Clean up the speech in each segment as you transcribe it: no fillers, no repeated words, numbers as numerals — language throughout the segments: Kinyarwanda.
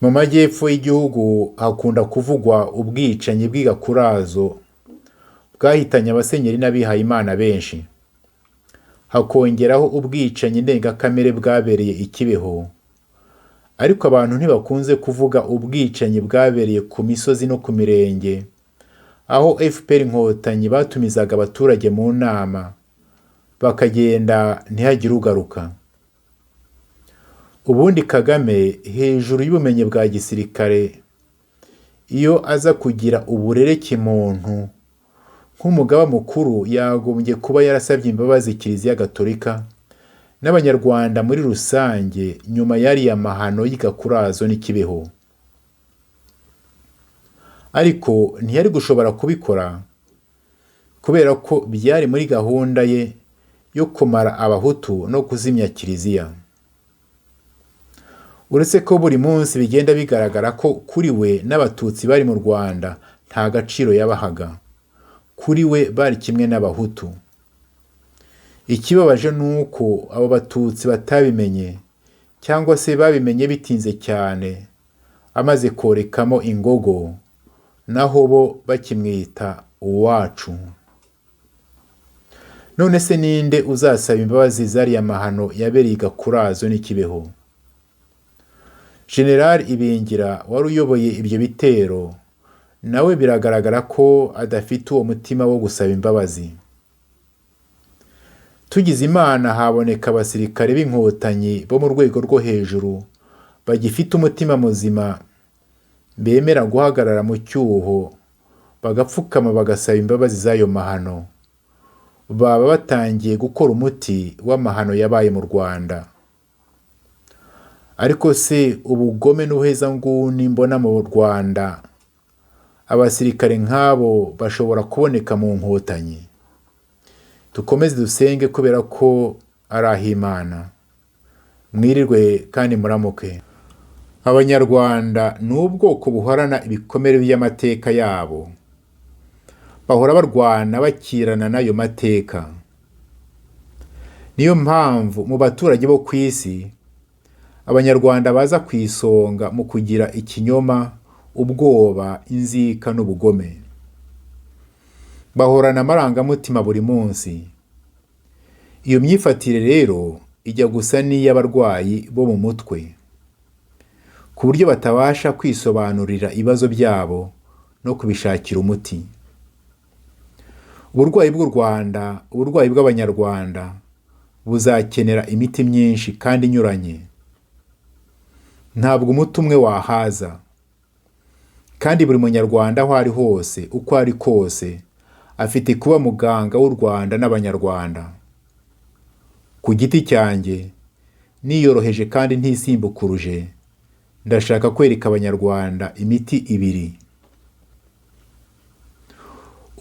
Mu majyepfo y'igihugu hakunda kuvugwa ubwicanyi bw'igakurazo bwahitanye abasenyeri n'abihayimana benshi. Hakongeraho ubwicanyi ndengakamere bwabereye i Kibeho. Ariko abantu ntibakunze kuvuga ubwicanyi bwabereye ku misozi no ku mirenge, aho FPR Inkotanyi batumizaga abaturage mu nama, bakagenda ntihagire ugaruka. Ubundi Kagame hejuru y'ubumenyi bwa gisirikare, iyo aza kugira uburere kimuntu nk'umugaba mukuru, yagombye kuba yarasabye imbabazi Kiliziya Gatolika n'Abanyarwanda muri rusange nyuma y'ariya mahano y'igakurazo n'i Kibeho. Ariko ntiyari gushobora kubikora kubera ko byari muri gahunda ye yo kumara abahutu no kuzimya Kiliziya. Uretse ko buri munsi bigenda bigaragara ko kuri we n'abatutsi bari mu Rwanda nta gaciro yabahaga. Kuri we bari kimwe n'abahutu. Ikibabaje ni uko abo batutsi batabimenye, cyangwa se babimenye bitinze cyane, amaze korekamo ingogo, naho bo bakimwita uwacu. None se ninde uzasaba imbabazi zariya mahano yabereye i Gakurazo n'i Kibeho? General Ibingira wari uyoboye ibyo bitero, nawe biragaragara ko adafite uwo mutima wo gusaba imbabazi. Tugize Imana haboneka abasirikare b'Inkotanyi bo mu rwego rwo hejuru bagifite umutima muzima, bemera guhagarara mu cyuho, bagapfukama bagasaba imbabazi z'ayo mahano, baba batangiye gukora umuti w'amahano yabaye mu Rwanda. Ariko se ubugome n'ubuhezanguni mbona mu Rwanda, abasirikare nk'abo bashobora kuboneka mu Nkotanyi? Dukomeze dusenge kubera ko ari ah'Imana. Mwirirwe kandi muramuke. Abanyarwanda ni ubwoko buhorana ibikomere by'amateka yabo. Bahora barwana bakirana n'ayo mateka. Niyo mpamvu mu baturage bo ku isi, Abanyarwanda baza ku isonga mu kugira ikinyoma, ubwoba, inzika n'ubugome. Bahorana amarangamutima buri munsi. Iyo myifatire rero ijya gusa n'iy'abarwayi bo mu mutwe, ku buryo batabasha kwisobanurira ibibazo byabo no kubishakira umuti. Uburwayi bw'u Rwanda, uburwayi bw'Abanyarwanda buzakenera imiti myinshi kandi inyuranye. Ntabwo umuti umwe wahaza, kandi buri munyarwanda aho ari hose, uko ari kose, afite kuba muganga w'u Rwanda n'Abanyarwanda. Ku giti cyanjye, niyoroheje kandi ntisimbukuruje, ndashaka kwereka Abanyarwanda imiti ibiri.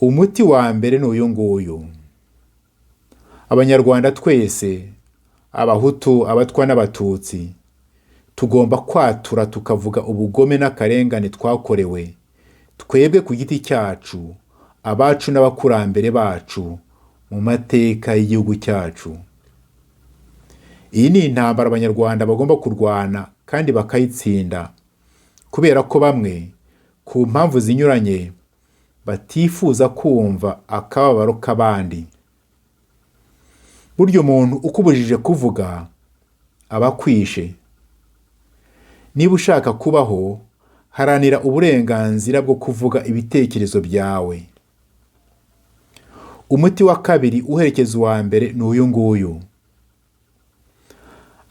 Umuti wa mbere ni uyu nguyu. Abanyarwanda twese, Abahutu, Abatwa n'Abatutsi, tugomba kwatura tukavuga ubugome n'akarengane twakorewe, twebwe ku giti cyacu, abacu n'abakurambere bacu, mu mateka y'igihugu cyacu. Iyi ni intambara Abanyarwanda bagomba kurwana kandi bakayitsinda, kubera ko bamwe, ku mpamvu zinyuranye, batifuza kumva akababaro k'abandi. Burya umuntu ukubujije kuvuga, aba akwishe. Niba ushaka kubaho, haranira uburenganzira bwo kuvuga ibitekerezo byawe. Umuti wa kabiri uherekeza uwa mbere ni uyu nguyu.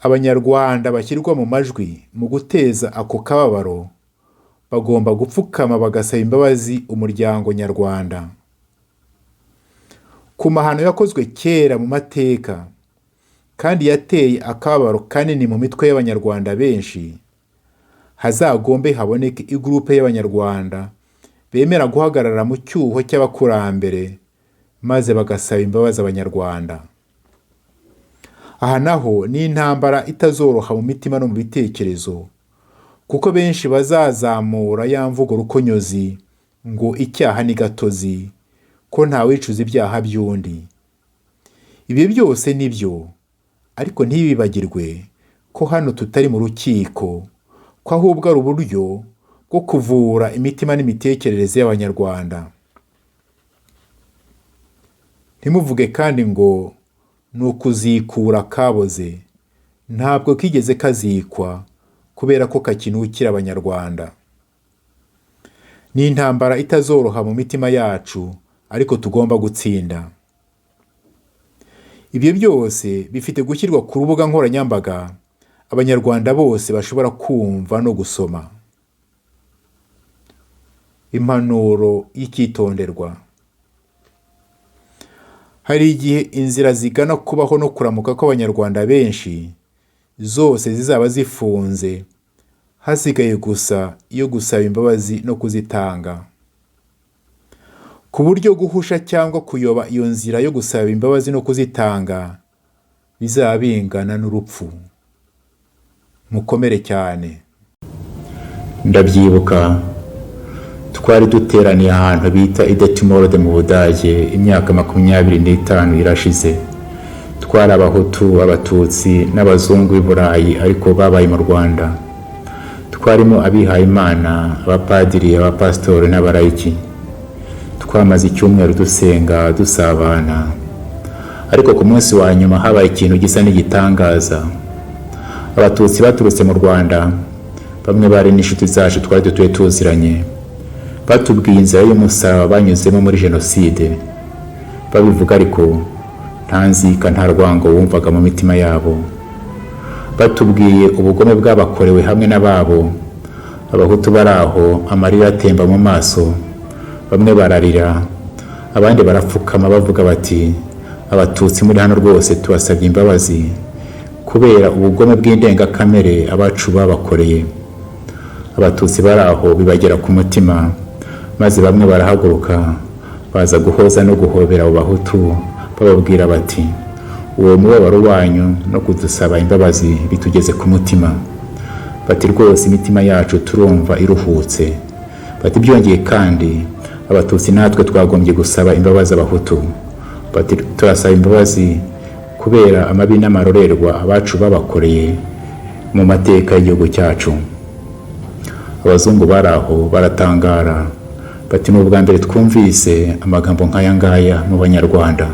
Abanyarwanda bashyirwa mu majwi mu guteza ako kababaro, bagomba gupfukama bagasaba imbabazi umuryango nyarwanda. Ku mahano yakozwe kera mu mateka, kandi yateye akababaro kanini mu mitwe y'Abanyarwanda benshi, hazagombe haboneke igurupe y'Abanyarwanda bemera guhagarara mu cyuho cy'abakurambere, maze bagasaba imbabazi Abanyarwanda. Aha naho ni intambara itazoroha mu mitima no mu bitekerezo, kuko benshi bazazamura ya mvugo rukonyozi ngo icyaha ni gatozi, ko ntawicuza ibyaha by'undi. Ibi byose ni byo, ariko ntibibagirwe ko hano tutari mu rukiko, ko ahubwo ari uburyo bwo kuvura imitima n'imitekerereze y'Abanyarwanda. Ntimuvuge kandi ngo ni ukuzikura kaboze. Ntabwo kigeze kazikwa kubera ko kakinukira Abanyarwanda. Ni intambara itazoroha mu mitima yacu, ariko tugomba gutsinda. Ibyo byose bifite gushyirwa ku rubuga nkoranyambaga Abanyarwanda bose bashobora kumva no gusoma. Impanuro y'icyitonderwa. Hari igihe inzira zigana kubaho no kuramuka kw'Abanyarwanda benshi zose zizaba zifunze, hasigaye gusa iyo gusaba imbabazi no kuzitanga, ku buryo guhusha cyangwa kuyoba iyo nzira yo gusaba imbabazi no kuzitanga bizaba bingana n'urupfu. Mukomere cyane. Ndabyibuka twari duteraniye ahantu bita Idetmolde mu Budage imyaka 25 irashize. Twari Abahutu, Abatutsi n'Abazungu b'i Burayi ariko babaye mu Rwanda. Twarimo abihaye Imana, abapadiri, abapasitori n'abarayiki. Twamaze icyumweru dusenga, dusabana. Ariko ku munsi wa nyuma habaye ikintu gisa n'igitangaza. Abatutsi baturutse mu Rwanda, bamwe bari n'inshuti zacu twari dutuye tuziranye, batubwiye inzira y'umusaraba banyuzemo muri Jenoside. Babivuga ariko nta nzika, nta rwango wumvaga mu mitima yabo. Batubwiye ubugome bwabakorewe hamwe n'ababo. Abahutu bari aho, amarira atemba mu maso. Bamwe bararira, abandi barapfukama bavuga bati, Abatutsi muri hano rwose tubasabye imbabazi kubera ubugome bw'indengakamere abacu babakoreye. Abatutsi bari aho bibagera ku mutima, maze bamwe barahaguruka baza guhoza no guhobera abo Bahutu, bababwira bati, uwo mubabaro wanyu no kudusaba imbabazi bitugeze ku mutima. Bati rwose imitima yacu turumva iruhutse. Bati byongeye kandi Abatutsi natwe twagombye gusaba imbabazi Abahutu. Bati turasaba imbabazi kubera amabi n'amarorerwa abacu babakoreye mu mateka y'igihugu cyacu. Abazungu bari aho baratangara. Bati ni ubwa mbere twumvise amagambo nk'aya ngaya mu Banyarwanda.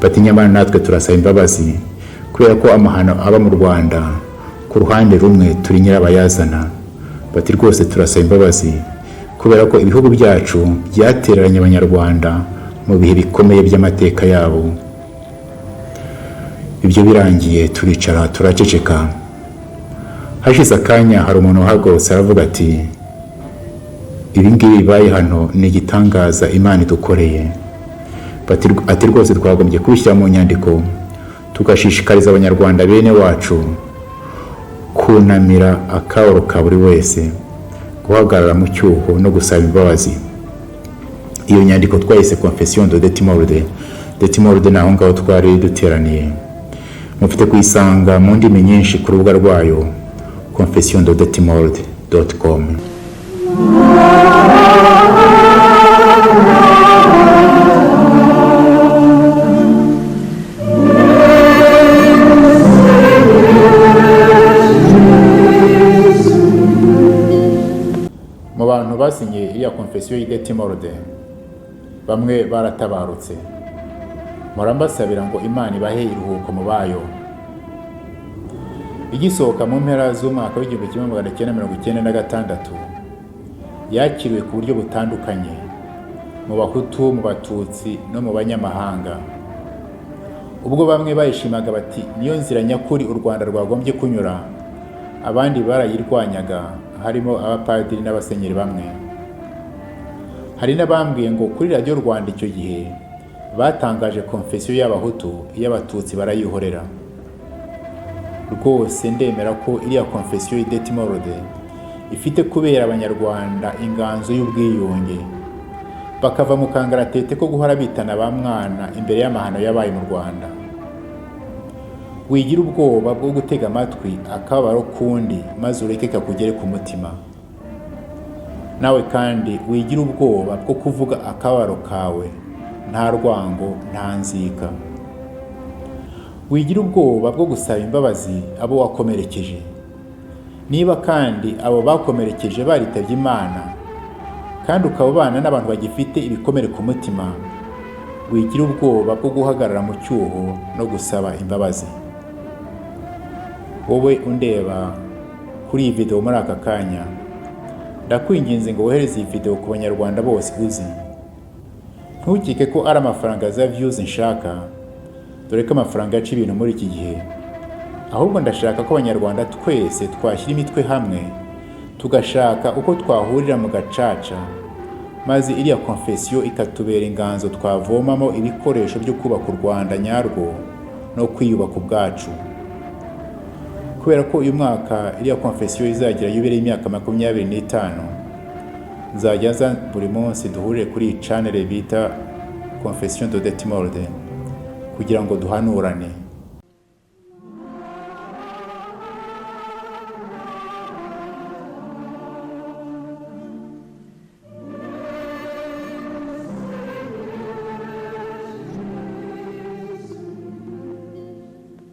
Bati nyamara natwe turasaba imbabazi kubera ko amahano aba mu Rwanda ku ruhande rumwe turi nyirabayazana. Bati rwose turasaba imbabazi kubera ko ibihugu byacu byatereranye Abanyarwanda mu bihe bikomeye by'amateka yabo. Ibyo birangiye turicara turaceceka. Hashize akanya hari umuntu uhagurutse aravuga ati, ibi ngibi bibaye hano ni igitangaza Imana idukoreye. Ati rwose twagombye kubishyira mu nyandiko tugashishikariza Abanyarwanda bene wacu kunamira akababaro ka buri wese, guhagarara mu cyuho no gusaba imbabazi. Iyo nyandiko twayise Confession de Detmolde. Detmolde naho ngaho twari duteraniye. Mufite kuyisanga mu ndimi nyinshi ku rubuga rwayo confessiondedetmolde.com. Mu bantu basinye iriya Confession y'Idetmolde, bamwe baratabarutse. Murambasabira ngo Imana ibahe iruhuko mu bayo. Igisohoka mu mpera z'umwaka w'1996 yakiriwe ku buryo butandukanye mu Bahutu, mu Batutsi no mu banyamahanga. Ubwo bamwe bayishimaga bati niyo nzira nyakuri u Rwanda rwagombye kunyura, abandi barayirwanyaga, harimo abapadiri n'abasenyeri bamwe. Hari n'abambwiye ngo kuri Radio Rwanda icyo gihe batangaje Confession y'Abahutu, iy'Abatutsi barayihorera. Rwose ndemera ko iriya Confession y'Idetmolde ifite kubera Abanyarwanda inganzo y'ubwiyunge, bakava mu kangaratete ko guhora bitana ba mwana imbere y'amahano yabaye mu Rwanda. Wigira ubwoba bwo gutega amatwi akababaro kundi maze ureke kakugere ku mutima. Nawe kandi wigira ubwoba bwo kuvuga akababaro kawe, nta rwango, nta nzika. Wigira ubwoba bwo gusaba imbabazi abo wakomerekeje. Niba kandi abo bakomerekeje baritabye Imana kandi ukaba ubana n'abantu bagifite ibikomere ku mutima, wigira ubwoba bwo guhagarara mu cyuho no gusaba imbabazi. Wowe undeba kuri iyi video muri aka kanya, ndakwinginze ngo wohereze iyi video ku banyarwanda bose uzi. Ntukike ko ari amafaranga za views nshaka, dore ko amafaranga yaca ibintu muri iki gihe. Ahubwo ndashaka ko abanyarwanda twese twashyira imitwe hamwe, tugashaka uko twahurira mu gacaca, maze iriya confession ikatubera inganzo twavomamo ibikoresho byo kubaka u Rwanda nyarwo no kwiyubaka ubwacu. Kubera ko uyu mwaka iriya confession izagira yubereye imyaka 25, nzajya nza buri munsi duhurire kuri channel bita Confession de Detimorde kugira ngo duhanurane.